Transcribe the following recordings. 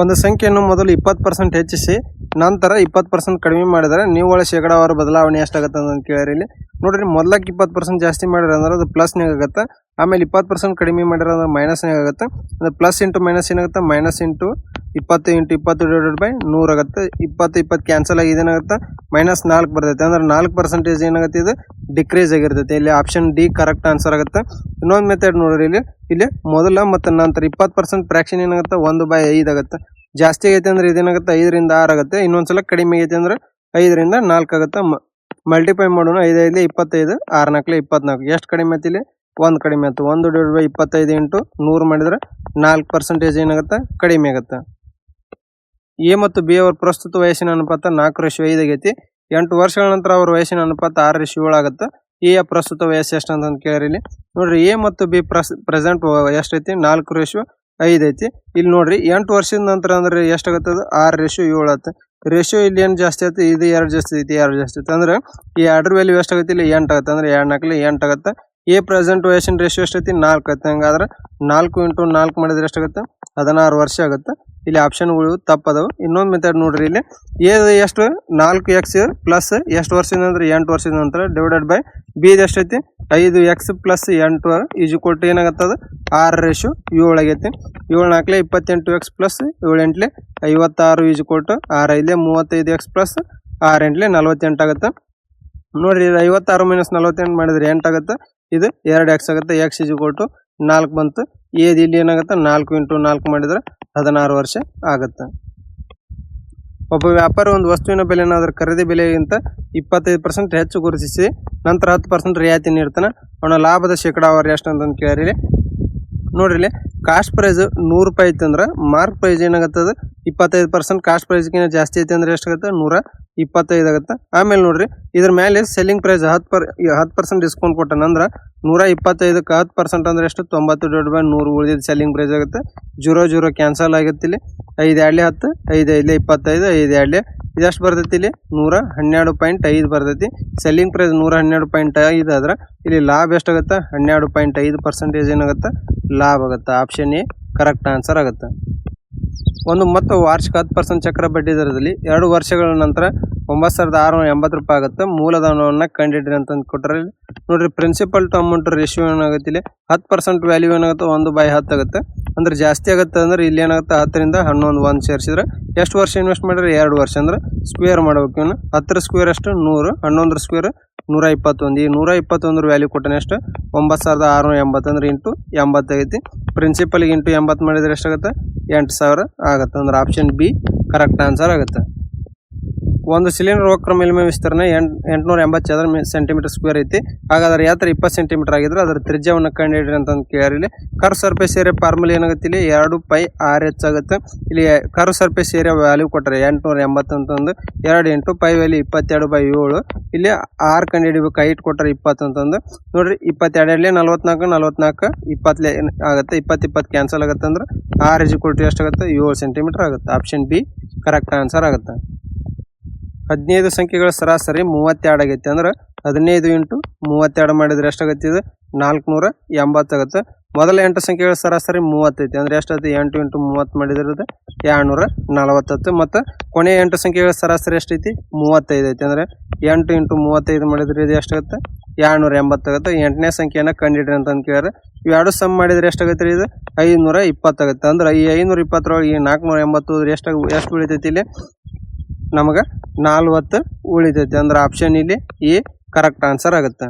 ಒಂದು ಸಂಖ್ಯೆಯನ್ನು ಮೊದಲು 20% ಹೆಚ್ಚಿಸಿ ನಂತರ 20% ಕಡಿಮೆ ಮಾಡಿದರೆ ನಿವ್ವಳ ಶೇಕಡಾವಾರು ಬದಲಾವಣೆ ಎಷ್ಟಾಗುತ್ತೆ ಅಂತ ಕೇಳಿರಿ. ಇಲ್ಲಿ ನೋಡ್ರಿ, ಮೊದಲಕ್ಕೆ 20% ಜಾಸ್ತಿ ಮಾಡಿದ್ರೆ ಅಂದ್ರೆ ಅದು ಪ್ಲಸ್ನಾಗ ಆಗುತ್ತೆ. ಆಮೇಲೆ 20% ಕಡಿಮೆ ಮಾಡಿದ್ರೆ ಅದು ಮೈನಸ್ನಾಗ ಆಗುತ್ತೆ. ಅದು ಪ್ಲಸ್ ಇಂಟು ಮೈನಸ್ ಏನಾಗುತ್ತೆ, minus into 20 into 20 divided by 100 ಆಗುತ್ತೆ. 20 ಕ್ಯಾನ್ಸಲ್ ಆಗಿ ಇದೇನಾಗುತ್ತೆ, -4 ಬರ್ತೈತೆ. ಅಂದ್ರೆ 4% ಏನಾಗುತ್ತೆ, ಇದು ಡಿಕ್ರೀಸ್ ಆಗಿರ್ತೈತೆ. ಇಲ್ಲಿ ಆಪ್ಷನ್ ಡಿ ಕರೆಕ್ಟ್ ಆನ್ಸರ್ ಆಗುತ್ತೆ. ಇನ್ನೊಂದು ಮೆಥಡ್ ನೋಡ್ರಿ, ಇಲ್ಲಿ ಮೊದಲ ಮತ್ತು ನಂತರ 20% ಫ್ರಾಕ್ಷನ್ ಏನಾಗುತ್ತೆ, 1/5 ಆಗುತ್ತೆ. ಜಾಸ್ತಿ ಆಗೈತೆ ಅಂದ್ರೆ ಇದೇನಾಗುತ್ತೆ 5 ರಿಂದ 6 ಆಗುತ್ತೆ. ಇನ್ನೊಂದ್ಸಲ ಕಡಿಮೆ ಆಗೈತೆ ಅಂದ್ರೆ 5 ರಿಂದ 4 ಆಗುತ್ತೆ. ಮಲ್ಟಿಪ್ಲೈ ಮಾಡೋಣ. 5 5 25, 6 4 24. ಎಷ್ಟು ಕಡಿಮೆ ಆಯ್ತು ಇಲ್ಲಿ, 1 ಕಡಿಮೆ ಆಯ್ತು. 1/25 ಇಂಟು 100 ಮಾಡಿದ್ರೆ 4% ಏನಾಗುತ್ತೆ, ಕಡಿಮೆ ಆಗುತ್ತೆ. ಎ ಮತ್ತು ಬಿ ಅವರ ಪ್ರಸ್ತುತ ವಯಸ್ಸಿನ ಅನುಪಾತ 4:5 ಆಗೈತಿ. 8 ವರ್ಷಗಳ ನಂತರ ಅವರ ವಯಸ್ಸಿನ ಅನುಪಾತ 6:7 ಆಗುತ್ತೆ. ಎ ಯ ಪ್ರಸ್ತುತ ವಯಸ್ಸು ಎಷ್ಟು ಅಂತ ಕೇಳಿರಿ. ಇಲ್ಲಿ ನೋಡ್ರಿ, ಎ ಮತ್ತು ಬಿ ಪ್ರೆಸೆಂಟ್ ಎಷ್ಟೈತಿ, 4:5 ಐತಿ. ಇಲ್ಲಿ ನೋಡ್ರಿ, 8 ವರ್ಷದ ನಂತರ ಅಂದ್ರೆ ಎಷ್ಟಾಗತ್ತೆ, ಅದು 6:7 ಆಗುತ್ತೆ. ರೇಷಿಯೋ ಇಲ್ಲಿ ಏನು ಜಾಸ್ತಿ ಆಗುತ್ತೆ, ಇದು 2 ಜಾಸ್ತಿ ಐತಿ, 2 ಜಾಸ್ತಿ ಐತಿ. ಅಂದ್ರೆ ಈ 2 ವ್ಯಾಲ್ಯೂ ಎಷ್ಟಾಗುತ್ತೆ, ಇಲ್ಲಿ 8 ಆಗುತ್ತೆ. ಅಂದ್ರೆ 2 4 8 ಆಗುತ್ತೆ. ಎ ಪ್ರೆಸೆಂಟ್ ವಯಸ್ಸಿನ ರೇಷಿಯೋ ಎಷ್ಟೈತಿ, 4 ಆಗುತ್ತೆ. ಹಂಗಾದ್ರೆ 4 ಇಂಟು 4 ಮಾಡಿದ್ರೆ ಎಷ್ಟಾಗುತ್ತೆ, 16 ವರ್ಷ ಆಗುತ್ತೆ. ಇಲ್ಲಿ ಆಪ್ಷನ್ ಉಳಿಯೋದು ತಪ್ಪದವು. ಇನ್ನೊಂದು ಮೆಥಡ್ ನೋಡ್ರಿ, ಇಲ್ಲಿ ಎಷ್ಟು 4x ಪ್ಲಸ್ ಎಷ್ಟು ವರ್ಷದ ನಂತರ 8 ವರ್ಷದ ನಂತರ ಡಿವೈಡೆಡ್ ಬೈ ಬಿ ಎಷ್ಟೈತಿ, 5x ಪ್ಲಸ್ 8 ಈಜ್ಕೊಟ್ಟು ಏನಾಗತ್ತೆ, ಅದು 6:7 ಆಗೈತಿ. 7 4 28x ಪ್ಲಸ್ 7 8 56 ಈಜ್ಕೊಟ್ಟು 6 5 35x ಪ್ಲಸ್ 6 8 48 ಆಗುತ್ತೆ. ನೋಡ್ರಿ, 56 ಮೈನಸ್ 48 ಮಾಡಿದ್ರೆ 8 ಆಗುತ್ತೆ. ಇದು 2x ಆಗುತ್ತೆ. x ಈಜ್ಕೊಟ್ಟು 4 ಬಂತು. ಇಲ್ಲಿ ಏನಾಗುತ್ತೆ, 4 ಇಂಟು 4 ಮಾಡಿದ್ರೆ 16 ವರ್ಷ ಆಗುತ್ತೆ. ಒಬ್ಬ ವ್ಯಾಪಾರಿ ಒಂದು ವಸ್ತುವಿನ ಬೆಲೆಯನ್ನು ಅದರ ಖರೀದಿ ಬೆಲೆಗಿಂತ 25% ಹೆಚ್ಚು ಗುರುತಿಸಿ ನಂತರ 10% ರಿಯಾಯಿತಿ ನೀಡ್ತಾನೆ. ಅವನ ಲಾಭದ ಶೇಕಡಾವಾರು ಎಷ್ಟು ಅಂತ ಕೇಳಿರಿ. ನೋಡ್ರಿ, ಕಾಸ್ಟ್ ಪ್ರೈಸ್ 100 ರೂಪಾಯಿ ಐತೆ ಅಂದ್ರೆ ಮಾರ್ಕ್ ಪ್ರೈಸ್ ಏನಾಗುತ್ತದೆ, 25% ಕಾಸ್ಟ್ ಪ್ರೈಸ್ಗಿಂತ ಜಾಸ್ತಿ ಐತೆ ಅಂದ್ರೆ ಎಷ್ಟಾಗುತ್ತೆ, 125 ಆಗುತ್ತೆ. ಆಮೇಲೆ ನೋಡ್ರಿ, ಇದ್ರ ಮೇಲೆ ಸೆಲ್ಲಿಂಗ್ ಪ್ರೈಸ್ 10% ಡಿಸ್ಕೌಂಟ್ ಕೊಟ್ಟಾನಂದ್ರೆ 125ಕ್ಕೆ 10% ಅಂದ್ರೆ ಎಷ್ಟು, 90/100 ಉಳಿದಿದ್ದು ಸೆಲ್ಲಿಂಗ್ ಪ್ರೈಸ್ ಆಗುತ್ತೆ. 0 ಕ್ಯಾನ್ಸಲ್ ಆಗುತ್ತೆ. ಇಲ್ಲಿ 5 2 10, 5 5 25, 5 2 ಇದೆಷ್ಟು ಬರ್ತೈತಿ, ಇಲ್ಲಿ 112.5 ಬರ್ತೈತಿ. ಸೆಲ್ಲಿಂಗ್ ಪ್ರೈಸ್ 112.5 ಆದ್ರೆ ಇಲ್ಲಿ ಲಾಭ ಎಷ್ಟಾಗುತ್ತೆ, 12.5% ಏನಾಗುತ್ತೆ, ಲಾಭ ಆಗುತ್ತೆ. ಆಪ್ಷನ್ ಎ ಕರೆಕ್ಟ್ ಆನ್ಸರ್ ಆಗುತ್ತೆ. ಒಂದು ಮತ್ತು ವಾರ್ಷಿಕ 10% ಚಕ್ರ ಬಡ್ಡಿ ದರದಲ್ಲಿ 2 ವರ್ಷಗಳ ನಂತರ 9,680 ರೂಪಾಯಿ ಆಗುತ್ತೆ. ಮೂಲಧನವನ್ನು ಕಂಡಿಡ್ರಿ ಅಂತಂದು ಕೊಟ್ಟರೆ ನೋಡ್ರಿ, ಪ್ರಿನ್ಸಿಪಲ್ ಟು ಅಮೌಂಟ್ ರೇಷಿಯೋ ಏನಾಗುತ್ತೆ, ಇಲ್ಲಿ 10% ವ್ಯಾಲ್ಯೂ ಏನಾಗುತ್ತೆ, 1/10 ಆಗುತ್ತೆ. ಅಂದ್ರೆ ಜಾಸ್ತಿ ಆಗುತ್ತೆ. ಅಂದ್ರೆ ಇಲ್ಲಿ ಏನಾಗುತ್ತೆ, 10 ರಿಂದ 11 1 ಸೇರಿಸಿದ್ರೆ ಎಷ್ಟು ವರ್ಷ ಇನ್ವೆಸ್ಟ್ ಮಾಡಿದ್ರೆ 2 ವರ್ಷ. ಅಂದ್ರೆ ಸ್ಕ್ವೇರ್ ಮಾಡ್ಬೇಕು. ಇವನು 10 ಸ್ಕ್ವೇರ್ ಅಷ್ಟು 100, 11 ಸ್ಕ್ವೇರ್ 121. ಈ 121 ವ್ಯಾಲ್ಯೂ ಕೊಟ್ಟನೆ ಎಷ್ಟು, 9,680 ಅಂದ್ರೆ ಇಂಟು 80 ಆಗೈತಿ. ಪ್ರಿನ್ಸಿಪಲ್ಗೆ ಇಂಟು 80 ಮಾಡಿದ್ರೆ ಎಷ್ಟಾಗುತ್ತೆ, 8,000 ಆಗುತ್ತೆ. ಅಂದ್ರೆ ಆಪ್ಷನ್ ಬಿ ಕರೆಕ್ಟ್ ಆನ್ಸರ್ ಆಗುತ್ತೆ. ಒಂದು ಸಿಲಿಂಡರ್ ವಕ್ರ ಮೇಲ್ಮೈ ವಿಸ್ತರಣೆ 880 ಸೆಂಟಿಮೀಟರ್ ಸ್ಕ್ವೇರ್ ಐತಿ. ಹಾಗಾದ್ರೆ ಎತ್ತರ 20 ಸೆಂಟಿಮೀಟರ್ ಆಗಿದ್ರೆ ಅದರ ತ್ರಿಜ್ಯವನ್ನು ಕಂಡುಹಿಡಿರಿ ಅಂತ ಕೇಳಿರಿ. ಕರ್ವ್ ಸರ್ಫೇಸ್ ಏರಿಯಾ ಫಾರ್ಮುಲಾ ಏನಾಗುತ್ತೆ, ಇಲ್ಲಿ 2πr/h ಆಗುತ್ತೆ. ಇಲ್ಲಿ ಕರ್ವ್ ಸರ್ಫೇಸ್ ಏರಿಯಾ ವ್ಯಾಲ್ಯೂ ಕೊಟ್ಟರೆ 880 ಅಂತಂದು 2 ಇಂಟು ಪೈ ವ್ಯಾಲ್ಯೂ 22/7. ಇಲ್ಲಿ r ಕಂಡುಹಿಡಿಬೇಕು. ಹೈಟ್ ಕೊಟ್ಟರೆ 20 ಅಂತಂದು ನೋಡ್ರಿ, 22 44 44 20 ಆಗುತ್ತೆ. 20 ಕ್ಯಾನ್ಸಲ್ ಆಗುತ್ತೆ. ಅಂದ್ರೆ r ಎಷ್ಟಾಗುತ್ತೆ, 7 ಸೆಂಟಿಮೀಟರ್ ಆಗುತ್ತೆ. ಆಪ್ಷನ್ ಬಿ ಕರೆಕ್ಟ್ ಆನ್ಸರ್ ಆಗುತ್ತೆ. 15 ಸಂಖ್ಯೆಗಳ ಸರಾಸರಿ 32 ಆಗೈತಿ. ಅಂದ್ರೆ 15 ಇಂಟು 32 ಮಾಡಿದ್ರೆ ಎಷ್ಟಾಗತ್ತೆ, ಇದು 480 ಆಗುತ್ತೆ. ಮೊದಲ 8 ಸಂಖ್ಯೆಗಳ ಸರಾಸರಿ 30 ಐತಿ. ಅಂದ್ರೆ ಎಷ್ಟಾಗುತ್ತೆ, 8 ಇಂಟು 30 ಮಾಡಿದ್ರೆ 240. ಮತ್ತು ಕೊನೆಯ 8 ಸಂಖ್ಯೆಗಳ ಸರಾಸರಿ ಎಷ್ಟೈತಿ, 35 ಐತಿ. ಅಂದ್ರೆ 8 ಇಂಟು 35 ಮಾಡಿದ್ರೆ ಇದು ಎಷ್ಟಾಗುತ್ತೆ, 280 ಆಗುತ್ತೆ. 8ನೇ ಸಂಖ್ಯೆಯನ್ನು ಕಂಡಿಡ್ರಿ ಅಂತ ಕೇಳಿದ್ರೆ ಇವೆರಡು ಸಮ್ ಮಾಡಿದ್ರೆ ಎಷ್ಟಾಗುತ್ತೆ, ಇದು 520 ಆಗುತ್ತೆ. ಅಂದ್ರೆ ಈ 520 ಈ 480 ಎಷ್ಟು ಉಳಿತೈತಿ, ಇಲ್ಲಿ ನಮಗೆ 40 ಉಳಿತೈತಿ. ಅಂದ್ರೆ ಆಪ್ಷನ್ ಇಲ್ಲಿ ಎ ಕರೆಕ್ಟ್ ಆನ್ಸರ್ ಆಗುತ್ತೆ.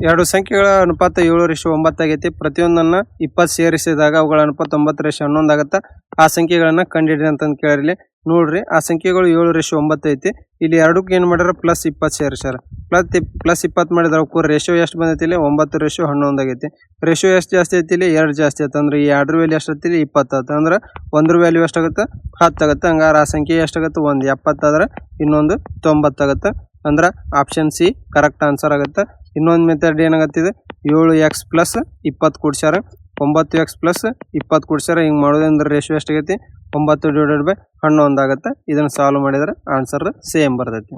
2 ಸಂಖ್ಯೆಗಳ ಅನುಪಾತ 7:9 ಆಗೈತಿ. ಪ್ರತಿಯೊಂದನ್ನು 20 ಸೇರಿಸಿದಾಗ ಅವುಗಳ ಅನುಪಾತ 9:11 ಆಗುತ್ತೆ. ಆ ಸಂಖ್ಯೆಗಳನ್ನ ಕಂಡಿಡ್ರಿ ಅಂತಂದು ಕೇಳಿರಿ. ನೋಡ್ರಿ, ಆ ಸಂಖ್ಯೆಗಳು 7:9 ಐತಿ. ಇಲ್ಲಿ ಎರಡಕ್ಕೆ ಏನು ಮಾಡ್ಯಾರ, +20 ಸೇರಿಸ್ಯಾರ. +20 ಮಾಡಿದ್ರೆ ಅವಕ್ಕೂ ರೇಷಿಯೋ ಎಷ್ಟು ಬಂದೈತಿ, ಇಲ್ಲಿ 9:11 ಆಗೈತಿ. ರೇಷಿಯೋ ಎಷ್ಟು ಜಾಸ್ತಿ ಐತಿ, ಇಲ್ಲಿ 2 ಜಾಸ್ತಿ ಆಯ್ತು. ಅಂದ್ರೆ ಈ 2 ವ್ಯಾಲ್ಯೂ ಎಷ್ಟಾಗುತ್ತೆ, ಇಲ್ಲಿ 20 ಆಯ್ತು. ಅಂದ್ರೆ 1 ವ್ಯಾಲ್ಯೂ ಎಷ್ಟಾಗುತ್ತೆ, 10 ಆಗುತ್ತೆ. ಹಂಗಾರೆ ಆ ಸಂಖ್ಯೆ ಎಷ್ಟಾಗುತ್ತೆ, 1 70 ಆದ್ರೆ ಇನ್ನೊಂದು 90 ಆಗುತ್ತೆ. ಅಂದ್ರೆ ಆಪ್ಷನ್ ಸಿ ಕರೆಕ್ಟ್ ಆನ್ಸರ್ ಆಗುತ್ತೆ. ಇನ್ನೊಂದು ಮೆಥಡ್ ಏನಾಗತ್ತಿದೆ, 7x ಪ್ಲಸ್ 20 ಕೂಡ್ಸ್ಯಾರ, 9x ಪ್ಲಸ್ 20 ಕೂಡ್ಸ್ಯಾರ. ಹಿಂಗೆ ಮಾಡೋದ್ರಿಂದ ರೇಷಿಯೋ ಎಷ್ಟಾಗೈತಿ, 9/11 ಆಗುತ್ತೆ. ಇದನ್ನು ಸಾಲ್ವ್ ಮಾಡಿದ್ರೆ ಆನ್ಸರ್ ಸೇಮ್ ಬರ್ತೈತಿ.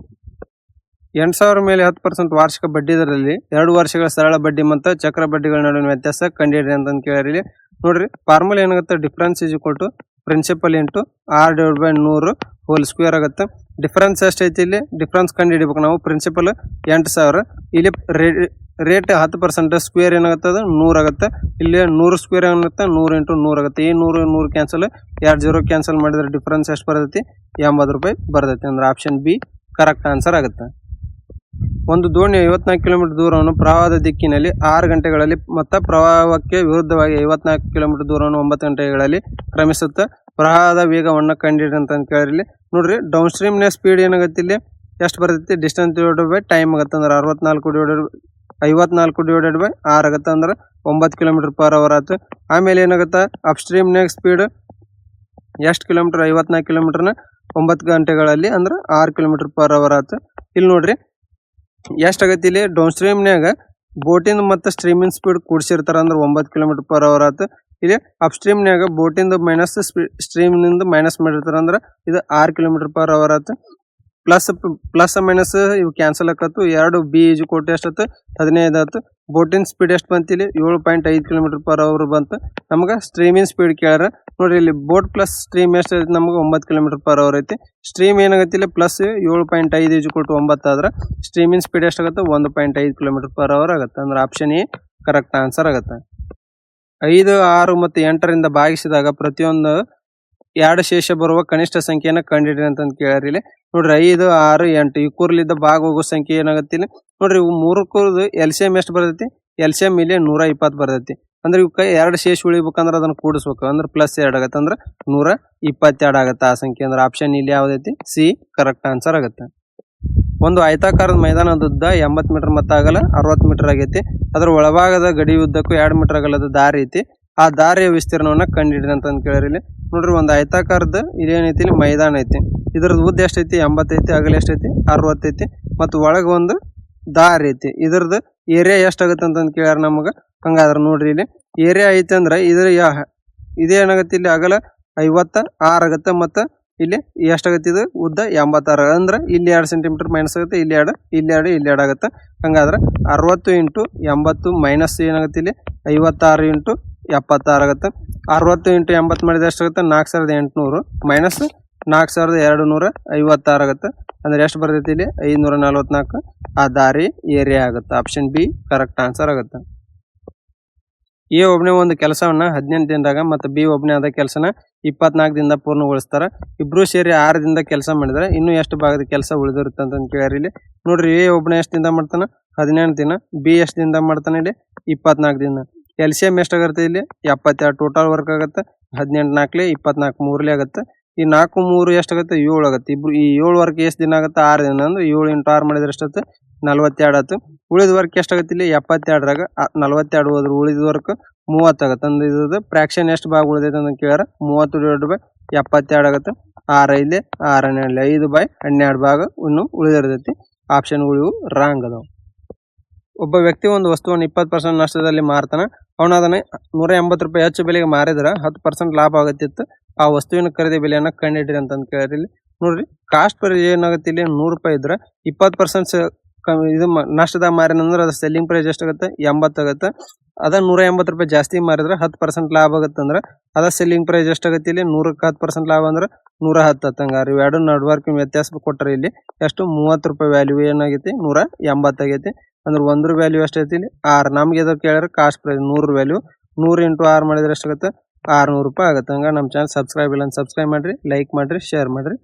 8,000 ಮೇಲೆ 10% ವಾರ್ಷಿಕ ಬಡ್ಡಿ ದರದಲ್ಲಿ 2 ವರ್ಷಗಳ ಸರಳ ಬಡ್ಡಿ ಮತ್ತು ಚಕ್ರ ಬಡ್ಡಿಗಳ ನಡುವಿನ ವ್ಯತ್ಯಾಸ ಕಂಡುಹಿಡಿಯಿರಿ ಅಂತಂದು ಕೇಳಿರಿ. ನೋಡ್ರಿ ಫಾರ್ಮುಲಾ ಏನಾಗುತ್ತೆ, difference is equal to principal into R divide by 100 whole square ಆಗುತ್ತೆ. ಡಿಫರೆನ್ಸ್ ಎಷ್ಟೈತಿ ಇಲ್ಲಿ, ಡಿಫರೆನ್ಸ್ ಕಂಡು ಹಿಡಿಬೇಕು ನಾವು. ಪ್ರಿನ್ಸಿಪಲ್ 8000, ಇಲ್ಲಿ ರೇಟ್ 10%, ಸ್ಕ್ವೇರ್ ಏನಾಗುತ್ತೆ ಅದು 100 ಆಗುತ್ತೆ. ಇಲ್ಲಿ 100 ಸ್ಕ್ವೇರ್ ಏನಾಗುತ್ತೆ 100 ಇಂಟು 100 ಆಗುತ್ತೆ. ಈ 100 ಕ್ಯಾನ್ಸಲ್, 2 0 ಕ್ಯಾನ್ಸಲ್ ಮಾಡಿದ್ರೆ ಡಿಫರೆನ್ಸ್ ಎಷ್ಟು ಬರ್ತೈತಿ, 80 ರೂಪಾಯಿ ಬರ್ತೈತಿ. ಅಂದ್ರೆ ಆಪ್ಷನ್ ಬಿ ಕರೆಕ್ಟ್ ಆನ್ಸರ್ ಆಗುತ್ತೆ. ಒಂದು ದೋಣಿ 54 ಕಿಲೋಮೀಟರ್ ದೂರವನ್ನು ಪ್ರವಾಹದ ದಿಕ್ಕಿನಲ್ಲಿ 6 ಗಂಟೆಗಳಲ್ಲಿ ಮತ್ತು ಪ್ರವಾಹಕ್ಕೆ ವಿರುದ್ಧವಾಗಿ 54 ಕಿಲೋಮೀಟರ್ ದೂರವನ್ನು 9 ಗಂಟೆಗಳಲ್ಲಿ ಕ್ರಮಿಸುತ್ತೆ. ಪ್ರವಾಹದ ವೇಗವನ್ನು ಕಂಡುಹಿಡಿ ಅಂತ ಕೇಳಿರಿ. ನೋಡ್ರಿ ಡೌನ್ ಸ್ಟ್ರೀಮ್ನ ಸ್ಪೀಡ್ ಏನಾಗುತ್ತೆ ಇಲ್ಲಿ ಎಷ್ಟು ಬರ್ತೈತಿ, ಡಿಸ್ಟೆನ್ಸ್ ಡಿವೈಡೆಡ್ ಬೈ ಟೈಮ್ ಆಗುತ್ತೆ. ಅಂದ್ರೆ 54 ಡಿವೈಡೆಡ್ ಬೈ 6 ಆಗುತ್ತೆ. ಅಂದ್ರೆ 9 ಕಿಲೋಮೀಟರ್ ಪರ್ ಅವರ್ ಆಯ್ತು. ಆಮೇಲೆ ಏನಾಗುತ್ತೆ, ಅಪ್ ಸ್ಟ್ರೀಮ್ನಾಗ ಸ್ಪೀಡ್ ಎಷ್ಟು ಕಿಲೋಮೀಟರ್, 54 ಕಿಲೋಮೀಟರ್ನ 9 ಗಂಟೆಗಳಲ್ಲಿ ಅಂದ್ರೆ 6 ಕಿಲೋಮೀಟರ್ ಪರ್ ಅವರ್ ಆಯ್ತು. ಇಲ್ಲಿ ನೋಡ್ರಿ ಎಷ್ಟಾಗತ್ತೆ, ಇಲ್ಲಿ ಡೌನ್ ಸ್ಟ್ರೀಮ್ನಾಗ ಬೋಟಿಂದ ಮತ್ತು ಸ್ಟ್ರೀಮಿನ ಸ್ಪೀಡ್ ಕೂಡಿಸಿರ್ತಾರೆ. ಅಂದ್ರೆ 9 ಕಿಲೋಮೀಟರ್ ಪರ್ ಅವರ್ ಆಯ್ತು. ಇಲ್ಲಿ ಅಪ್ ಸ್ಟ್ರೀಮ್ನಾಗ ಬೋಟಿಂದ ಮೈನಸ್ ಸ್ಟ್ರೀಮ್ನಿಂದ ಮೈನಸ್ ಮಾಡಿರ್ತಾರೆ. ಅಂದ್ರೆ ಇದು 6 ಕಿಲೋಮೀಟರ್ ಪರ್ ಅವರ್ ಆಯ್ತು. ಪ್ಲಸ್ ಮೈನಸ್ ಇವು ಕ್ಯಾನ್ಸಲ್ ಆಕತ್ತು. 2 ಬಿ ಈಜು ಕೊಟ್ಟು ಎಷ್ಟತ್ತು 15 ಆಯ್ತು. ಬೋಟಿನ ಸ್ಪೀಡ್ ಎಷ್ಟು ಬಂತು ಇಲ್ಲಿ 7.5 ಕಿಲೋಮೀಟರ್ ಪರ್ ಅವರ್ ಬಂತು. ನಮ್ಗೆ ಸ್ಟ್ರೀಮಿನ ಸ್ಪೀಡ್ ಕೇಳ್ಯಾರ. ನೋಡ್ರಿ ಇಲ್ಲಿ ಬೋಟ್ ಪ್ಲಸ್ ಸ್ಟ್ರೀಮ್ ಎಷ್ಟು ಐತಿ, ನಮ್ಗೆ 9 ಕಿಲೋಮೀಟರ್ ಪರ್ ಅವರ್ ಐತಿ. ಸ್ಟ್ರೀಮ್ ಏನಾಗತ್ತೆ ಇಲ್ಲಿ ಪ್ಲಸ್ 7.5 ಈಜು ಕೊಟ್ಟು 9 ಆದ್ರೆ ಸ್ಟ್ರೀಮಿನ ಸ್ಪೀಡ್ ಎಷ್ಟಾಗುತ್ತೆ 1.5 ಕಿಲೋಮೀಟರ್ ಪರ್ ಅವರ್ ಆಗುತ್ತೆ. ಅಂದ್ರೆ ಆಪ್ಷನ್ ಎ ಕರೆಕ್ಟ್ ಆನ್ಸರ್ ಆಗುತ್ತೆ. 5, 6 ಮತ್ತು 8ರಿಂದ ಭಾಗಿಸಿದಾಗ ಪ್ರತಿಯೊಂದು 2 ಶೇಷ ಬರುವ ಕನಿಷ್ಠ ಸಂಖ್ಯೆಯನ್ನು ಕಂಡುಹಿಡಿರಿ ಅಂತಂದು ಕೇಳ್ಯಾರ ಇಲ್ಲಿ. ನೋಡ್ರಿ 5, 6, 8 ಈ ಕೂರ್ಲಿದ್ದ ಭಾಗ ಹೋಗೋ ಸಂಖ್ಯೆ ಏನಾಗತ್ತೆ ಇಲ್ಲಿ. ನೋಡ್ರಿ ಇವು 3 ಕೂರ್ದು LCM ಎಷ್ಟು ಬರ್ತೈತಿ, LCM ಇಲ್ಲಿ 120 ಬರ್ತೈತಿ. ಅಂದ್ರೆ ಇವಕ್ಕೆ 2 ಶೇಷ ಉಳಿಬೇಕಂದ್ರೆ ಅದನ್ನ ಕೂಡಿಸ್ಬೇಕು. ಅಂದ್ರೆ +2 ಆಗತ್ತೆ. ಅಂದ್ರೆ 122 ಆಗತ್ತೆ ಆ ಸಂಖ್ಯೆ. ಅಂದ್ರೆ ಆಪ್ಷನ್ ಇಲ್ಲಿ ಯಾವ್ದೈತಿ, ಸಿ ಕರೆಕ್ಟ್ ಆನ್ಸರ್ ಆಗುತ್ತೆ. ಒಂದು ಆಯತಾಕಾರದ ಮೈದಾನದ ಉದ್ದ 80 ಮೀಟರ್ ಮತ್ತು ಅಗಲ 60 ಮೀಟರ್ ಆಗೈತಿ. ಅದರ ಒಳಭಾಗದ ಗಡಿ ಉದ್ದಕ್ಕೂ 2 ಮೀಟರ್ ಅಗಲದ ದಾರಿ ಐತಿ. ಆ ದಾರಿಯ ವಿಸ್ತೀರ್ಣವನ್ನ ಕಂಡುಹಿಡಿರಿ ಅಂತ ಕೇಳಿರಿ ಇಲ್ಲಿ. ನೋಡ್ರಿ ಒಂದು ಆಯತಾಕಾರದ ಇದೇನೈತಿ ಇಲ್ಲಿ ಮೈದಾನ ಐತಿ. ಇದ್ರದ್ದು ಉದ್ದ ಎಷ್ಟೈತಿ 80 ಐತಿ, ಅಗಲ ಎಷ್ಟೈತಿ 60 ಐತಿ, ಮತ್ತು ಒಳಗೆ ಒಂದು ದಾರಿ ಐತಿ. ಇದ್ರದ್ದು ಏರಿಯಾ ಎಷ್ಟಾಗುತ್ತೆ ಅಂತಂದು ಕೇಳ್ಯಾರ ನಮಗೆ. ಹಂಗಾದ್ರೆ ನೋಡ್ರಿ ಇಲ್ಲಿ ಏರಿಯಾ ಐತಿ ಅಂದ್ರೆ ಇದೇನಾಗತ್ತೆ ಇಲ್ಲಿ ಅಗಲ 56 ಆಗತ್ತೆ, ಮತ್ತು ಇಲ್ಲಿ ಎಷ್ಟಾಗತ್ತೆ ಇದು ಉದ್ದ 86. ಅಂದ್ರೆ ಇಲ್ಲಿ 2 ಸೆಂಟಿಮೀಟರ್ ಮೈನಸ್ ಆಗುತ್ತೆ, ಇಲ್ಲಿ 2 ಆಗುತ್ತೆ. ಹಂಗಾದ್ರೆ 60 ಇಂಟು 80 ಮೈನಸ್ ಏನಾಗುತ್ತೆ ಇಲ್ಲಿ 56 ಇಂಟು 76 ಆಗುತ್ತೆ. 60 ಇಂಟು 80 ಮಾಡಿದ್ರೆ ಎಷ್ಟಾಗುತ್ತೆ 4800 ಮೈನಸ್ 4256 ಆಗುತ್ತೆ. ಅಂದ್ರೆ ಎಷ್ಟು ಬರ್ತೈತಿ ಇಲ್ಲಿ 544. ಆ ದಾರಿ ಏರಿಯಾ ಆಗುತ್ತೆ. ಆಪ್ಷನ್ ಬಿ ಕರೆಕ್ಟ್ ಆನ್ಸರ್ ಆಗುತ್ತೆ. ಎ ಒಬ್ಬನೇ ಒಂದು ಕೆಲಸವನ್ನ 18 ದಿನದಾಗ ಮತ್ತು ಬಿ ಒಬ್ಬನೇ ಆದ ಕೆಲಸನ 24 ದಿನದ ಪೂರ್ಣಗೊಳಿಸ್ತಾರೆ. ಇಬ್ರು ಸೇರಿ 6 ದಿನದ ಕೆಲಸ ಮಾಡಿದ್ರೆ ಇನ್ನೂ ಎಷ್ಟು ಭಾಗದ ಕೆಲಸ ಉಳಿದಿರುತ್ತೆ ಅಂತ ಕೇಳ್ಯಾರ ಇಲ್ಲಿ. ನೋಡ್ರಿ ಎ ಒಬ್ಬನೇ ಎಷ್ಟು ದಿನದ ಮಾಡ್ತಾನೆ 18 ದಿನ, ಬಿ ಎಷ್ಟು ದಿನದ ಮಾಡ್ತಾನೆ ಇಲ್ಲಿ 24 ದಿನ. LCM ಎಷ್ಟಾಗುತ್ತೆ ಇಲ್ಲಿ 72. ಟೋಟಲ್ ವರ್ಕ್ ಆಗುತ್ತೆ 18 4 24 3 ಆಗುತ್ತೆ. ಈ 4 3 ಎಷ್ಟಾಗುತ್ತೆ 7 ಆಗುತ್ತೆ. ಇಬ್ರು ಈ 7 ವರ್ಕ್ ಎಷ್ಟು ದಿನ ಆಗುತ್ತೆ 6 ದಿನ. ಅಂದ್ರೆ 7 ಇಂಟು 6 ಮಾಡಿದ್ರೆ ಎಷ್ಟಾಗುತ್ತೆ 42 ಆಯ್ತು. ಉಳಿದ ವರ್ಕ್ ಎಷ್ಟಾಗುತ್ತೆ ಇಲ್ಲಿ 72ರಾಗ 42 ಹೋದ್ರೆ ಉಳಿದ ವರ್ಕ್ 30 ಆಗುತ್ತೆ. ಅಂದ್ರೆ ಇದ್ರದ್ದು ಫ್ರಾಕ್ಷನ್ ಎಷ್ಟು ಭಾಗ ಉಳಿದೈತೆ ಅಂತ ಕೇಳ್ಯಾರ. 30/72 ಆಗುತ್ತೆ. 6 ಇಲ್ಲಿ 6 5/12 ಭಾಗ ಇನ್ನು ಉಳಿದಿರ್ತೈತಿ. ಆಪ್ಷನ್ ಉಳಿವು ರಾಂಗ್ ಅದಾವ. ಒಬ್ಬ ವ್ಯಕ್ತಿ ಒಂದು ವಸ್ತುವನ್ನು 20% ನಷ್ಟದಲ್ಲಿ ಮಾರ್ತಾನೆ. ಅವನು ಅದನ್ನ 180 ರೂಪಾಯಿ ಹೆಚ್ಚು ಬೆಲೆಗೆ ಮಾರಿದ್ರೆ 10% ಲಾಭ ಆಗುತ್ತಿತ್ತು. ಆ ವಸ್ತುವಿನ ಖರೀದಿ ಬೆಲೆಯನ್ನ ಕಂಡುಹಿಡಿರಿ ಅಂತ ಕೇಳಿರಿ. ನೋಡ್ರಿ ಕಾಸ್ಟ್ ಪ್ರೈಸ್ ಏನಾಗುತ್ತೆ ಇಲ್ಲಿ 100 ರೂಪಾಯಿ ಇದ್ರೆ 20% ಇದು ನಷ್ಟದಾಗ ಮಾರಿನಂದ್ರೆ ಅದ್ರ ಸೆಲ್ಲಿಂಗ್ ಪ್ರೈಸ್ ಎಷ್ಟಾಗುತ್ತೆ 80 ಆಗುತ್ತೆ. ಅದ 180 ರೂಪಾಯಿ ಜಾಸ್ತಿ ಮಾರಿದ್ರೆ 10% ಲಾಭ ಆಗುತ್ತೆ. ಅಂದ್ರೆ ಅದ ಸೆಲ್ಲಿಂಗ್ ಪ್ರೈಸ್ ಎಷ್ಟಾಗುತ್ತೆ ಇಲ್ಲಿ 100ಕ್ಕೆ 10% ಲಾಭ ಅಂದ್ರೆ 110. ಹಂಗಾರೆ ಇವೆರಡು ನಡ್ವರ್ಕ್ ವ್ಯತ್ಯಾಸ ಕೊಟ್ಟರೆ ಇಲ್ಲಿ ಎಷ್ಟು 30 ರೂಪಾಯಿ ವ್ಯಾಲ್ಯೂ ಏನಾಗೈತಿ 180 ಆಗೈತಿ. ಅಂದ್ರೆ 1 ವ್ಯಾಲ್ಯೂ ಎಷ್ಟೈತಿ ಇಲ್ಲಿ 6. ನಮ್ಗೆ ಎದಕ್ಕೆ ಕೇಳಿದ್ರೆ ಕಾಸ್ಟ್ ಪ್ರೈಸ್ 100 ವ್ಯಾಲ್ಯೂ 100 ಇಂಟು 6 ಮಾಡಿದ್ರೆ ಎಷ್ಟಾಗುತ್ತೆ 600 ರೂಪಾಯಿ ಆಗುತ್ತೆ. ಹಂಗ ನಮ್ಮ ಚಾನಲ್ ಸಬ್ಸ್ಕ್ರೈಬ್ ಇಲ್ಲ ಅಂತ ಸಬ್ಸ್ಕ್ರೈಬ್ ಮಾಡ್ರಿ, ಲೈಕ್ ಮಾಡ್ರಿ, ಶೇರ್ ಮಾಡ್ರಿ.